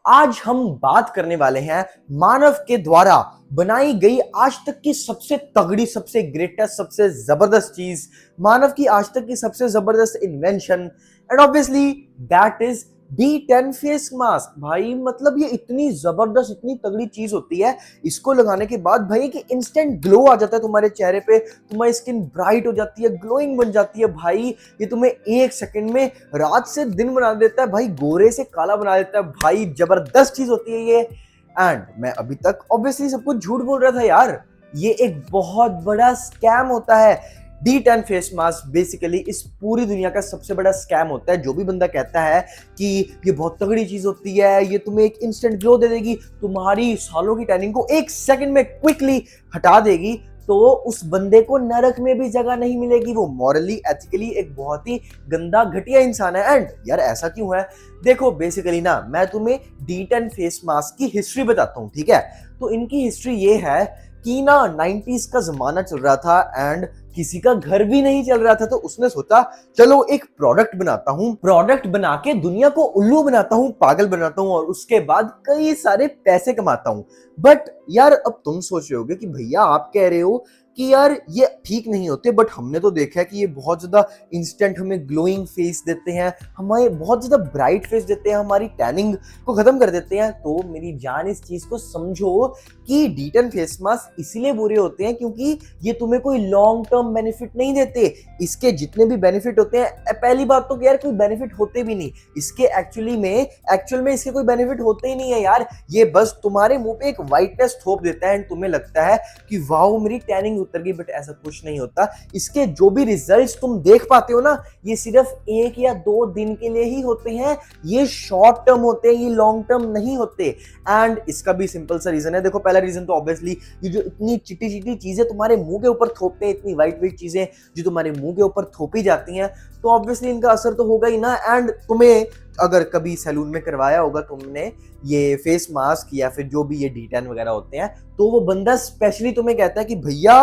आज हम बात करने वाले हैं मानव के द्वारा बनाई गई आज तक की सबसे तगड़ी, सबसे ग्रेटेस्ट, सबसे जबरदस्त चीज, मानव की आज तक की सबसे जबरदस्त invention, and obviously that is D10 face mask. भाई मतलब ये इतनी जबरदस्त, इतनी तगड़ी चीज होती है, इसको लगाने के बाद भाई कि इंस्टेंट ग्लो आ जाता है तुम्हारे चेहरे पे, तुम्हारी स्किन ब्राइट हो जाती है, ग्लोइंग बन जाती है। भाई ये तुम्हें एक सेकंड में रात से दिन बना देता है, भाई गोरे से काला बना देता है। भाई जबरदस्त चीज होती है ये। एंड मैं अभी तक ऑब्वियसली सब कुछ झूठ बोल रहा था यार, ये एक बहुत बड़ा स्कैम होता है। D10 फेस मास्क बेसिकली इस पूरी दुनिया का सबसे बड़ा स्कैम होता है। जो भी बंदा कहता है कि ये बहुत तगड़ी चीज होती है, ये तुम्हें एक इंस्टेंट ग्लो दे देगी, तुम्हारी सालों की टैनिंग को एक सेकंड में क्विकली हटा देगी, तो उस बंदे को नरक में भी जगह नहीं मिलेगी। वो मॉरली, एथिकली एक बहुत ही गंदा, घटिया इंसान है। एंड यार ऐसा क्यों है? देखो बेसिकली ना, मैं तुम्हें D10 फेस मास्क की हिस्ट्री बताता हूँ, ठीक है? तो इनकी हिस्ट्री ये है कि ना 90s का जमाना चल रहा था एंड किसी का घर भी नहीं चल रहा था, तो उसने सोचा चलो एक प्रोडक्ट बनाता हूँ, प्रोडक्ट बना के दुनिया को उल्लू बनाता हूँ, पागल बनाता हूँ, और उसके बाद कई सारे पैसे कमाता हूँ। बट यार अब तुम सोच रहे होगे कि भैया आप कह रहे हो कि यार ये ठीक नहीं होते, बट हमने तो देखा है कि ये बहुत ज्यादा इंस्टेंट हमें ग्लोइंग फेस देते हैं, हमें बहुत ज्यादा ब्राइट फेस देते हैं, हमारी टैनिंग को खत्म कर देते हैं। तो मेरी जान इस चीज को समझो कि D10 फेस मास्क इसीलिए बुरे होते हैं क्योंकि ये तुम्हें कोई लॉन्ग टर्म बेनिफिट नहीं देते। इसके जितने भी बेनिफिट होते हैं, पहली बात तो यार कोई बेनिफिट होते भी नहीं इसके, एक्चुअल में इसके कोई बेनिफिट होते ही नहीं है यार। ये बस तुम्हारे मुंह पे एक व्हाइटनेस थोप देता है एंड तुम्हें लगता है कि वाओ मेरी टैनिंग उतर गई, बट ऐसा कुछ नहीं होता। इसके जो भी रिजल्ट्स तुम देख पाते हो ना, ये सिर्फ 1 या 2 दिन के लिए ही होते हैं, ये शॉर्ट टर्म होते हैं, ये लॉन्ग टर्म नहीं होते। एंड इसका भी सिंपल सा रीजन है। देखो पहला रीजन तो ऑब्वियसली ये जो इतनी चिटी चिटी चीजें तुम्हारे मुंह के ऊपर थोपते हैं, इतनी वाइट वाइट चीजें जो तुम्हारे मुंह के ऊपर थोपी जाती हैं, तो ऑब्वियसली इनका असर तो होगा ही ना। एंड तुम्हें अगर कभी सैलून में करवाया होगा तुमने ये फेस मास्क या फिर जो भी ये D10 वगैरह होते हैं, तो वो बंदा स्पेशली तुम्हें कहता है कि भैया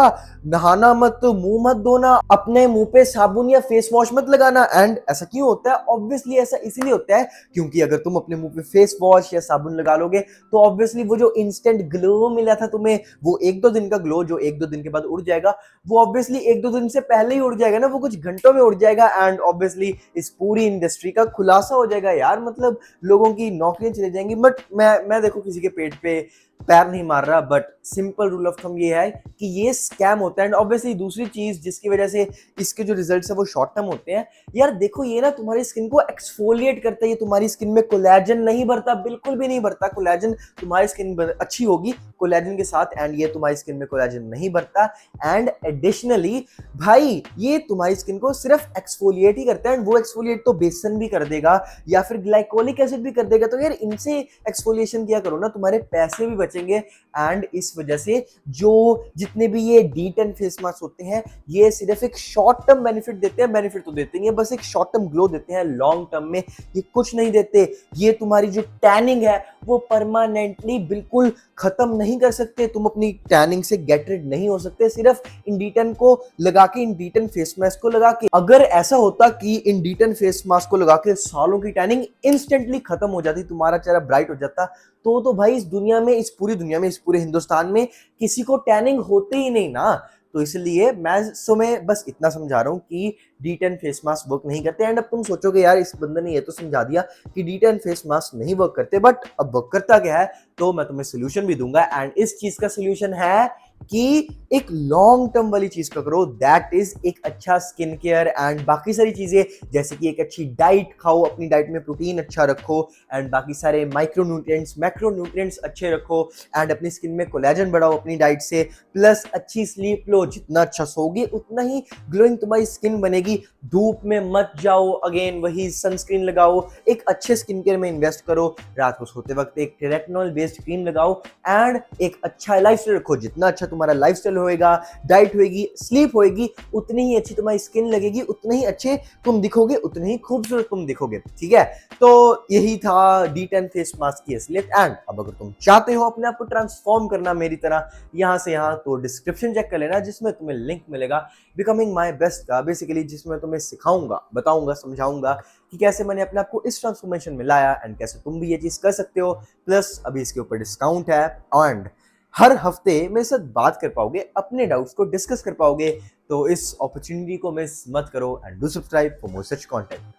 नहाना मत, मुंह मत धोना, अपने मुंह पे साबुन या फेस वॉश मत लगाना। एंड ऐसा क्यों होता है? ऑब्वियसली ऐसा इसीलिए होता है क्योंकि अगर तुम अपने मुंह पे फेस वॉश या साबुन लगा लोगे तो ऑब्वियसली वो जो इंस्टेंट ग्लो मिला था तुम्हें, वो 1-2 दिन का ग्लो जो 1-2 दिन के बाद उड़ जाएगा, वो ऑब्वियसली 1-2 दिन से पहले ही उड़ जाएगा ना, वो कुछ घंटों में उड़ जाएगा। एंड ऑब्वियसली इस पूरी इंडस्ट्री का खुलासा हो जाएगा यार, मतलब लोगों की नौकरियां चली जाएंगी। बट मैं देखो किसी के पेट पे पैर नहीं मार रहा, but simple rule of thumb ये है कि ये स्कैम होता है। एंड ऑब्वियसली दूसरी चीज जिसकी वजह से इसके जो रिजल्ट्स है वो शॉर्ट टर्म होते हैं, यार देखो ये ना तुम्हारी स्किन को एक्सफोलिएट करता है, ये तुम्हारी स्किन में कोलेजन नहीं भरता, बिल्कुल भी नहीं भरता। कोलेजन तुम्हारी स्किन अच्छी होगी कोलेजन के साथ, एंड ये तुम्हारी स्किन में कोलेजन नहीं भरता। एंड एडिशनली भाई ये तुम्हारी स्किन को सिर्फ एक्सफोलिएट ही करता है, एंड वो एक्सफोलिएट तो बेसन भी कर देगा या फिर ग्लाइकोलिक एसिड भी कर देगा। तो यार इनसे एक्सफोलिएशन किया करो ना, तुम्हारे पैसे भी बचेंगे। एंड इस वजह से जो जितने भी ये D10 फेस मास्क होते हैं, ये सिर्फ एक शॉर्ट टर्म बेनिफिट देते हैं, बेनिफिट तो देते नहीं है, बस एक शॉर्ट टर्म ग्लो देते हैं, लॉन्ग टर्म में ये कुछ नहीं देते। ये तुम्हारी जो टैनिंग है वो परमानेंटली बिल्कुल खत्म नहीं कर सकते, तुम अपनी टैनिंग से गेट रिड नहीं हो सकते सिर्फ इन D10 को लगा के, इन D10 फेस मास्क को लगा के। अगर ऐसा होता कि इन D10 फेस मास्क को लगा के सालों की टैनिंग इंस्टेंटली खत्म हो जाती, तुम्हारा चेहरा ब्राइट हो जाता, तो भाई इस दुनिया में, इस पूरी दुनिया में, इस पूरे हिंदुस्तान में किसी को टैनिंग होते ही नहीं ना। तो इसलिए मैं तुम्हें बस इतना समझा रहा हूँ कि D10 फेस मास्क वर्क नहीं करते। एंड अब तुम सोचोगे यार इस बंदे ने ये तो समझा दिया कि D10 फेस मास्क नहीं वर्क करते, बट अब वर्क करता क्या है? तो मैं तुम्हें सोल्यूशन भी दूंगा। एंड इस चीज का सोल्यूशन है कि एक लॉन्ग टर्म वाली चीज का करो, दैट इज एक अच्छा स्किन केयर एंड बाकी सारी चीजें, जैसे कि एक अच्छी डाइट खाओ, अपनी डाइट में प्रोटीन अच्छा रखो, एंड बाकी सारे माइक्रोन्यूट्रिएंट्स, मैक्रोन्यूट्रिएंट्स अच्छे रखो, एंड अपनी स्किन में कोलेजन बढ़ाओ अपनी डाइट से, प्लस अच्छी स्लीप लो, जितना अच्छा सोओगे उतना ही ग्लोइंग तुम्हारी स्किन बनेगी। धूप में मत जाओ, अगेन वही सनस्क्रीन लगाओ, एक अच्छे स्किन केयर में इन्वेस्ट करो, रात को सोते वक्त एक रेटिनॉल बेस्ड क्रीम लगाओ, एंड एक अच्छा लाइफस्टाइल रखो। जितना अच्छा तुम्हारा लाइफस्टाइल होएगा, डाइट होएगी, स्लीप होएगी, उतनी ही अच्छी तुम्हारी स्किन लगेगी, उतने ही अच्छे तुम दिखोगे, उतने ही खूबसूरत तुम दिखोगे। ठीक है, तो यही था D10 फेस मास्क की असलियत। एंड अब अगर तुम चाहते हो अपने आप को ट्रांसफॉर्म करना मेरी तरह यहां से यहां, तो डिस्क्रिप्शन चेक कर लेना, जिसमें तुम्हें लिंक मिलेगा बिकमिंग माई बेस्ट का, बेसिकली जिसमें तुम्हें सिखाऊंगा, बताऊंगा, समझाऊंगा कि कैसे मैंने अपने आप को इस ट्रांसफॉर्मेशन में लाया एंड कैसे तुम भी ये चीज कर सकते हो। प्लस अभी इसके ऊपर डिस्काउंट है एंड हर हफ्ते मेरे साथ बात कर पाओगे, अपने डाउट्स को डिस्कस कर पाओगे। तो इस अपॉर्चुनिटी को मिस मत करो and do subscribe for more such content.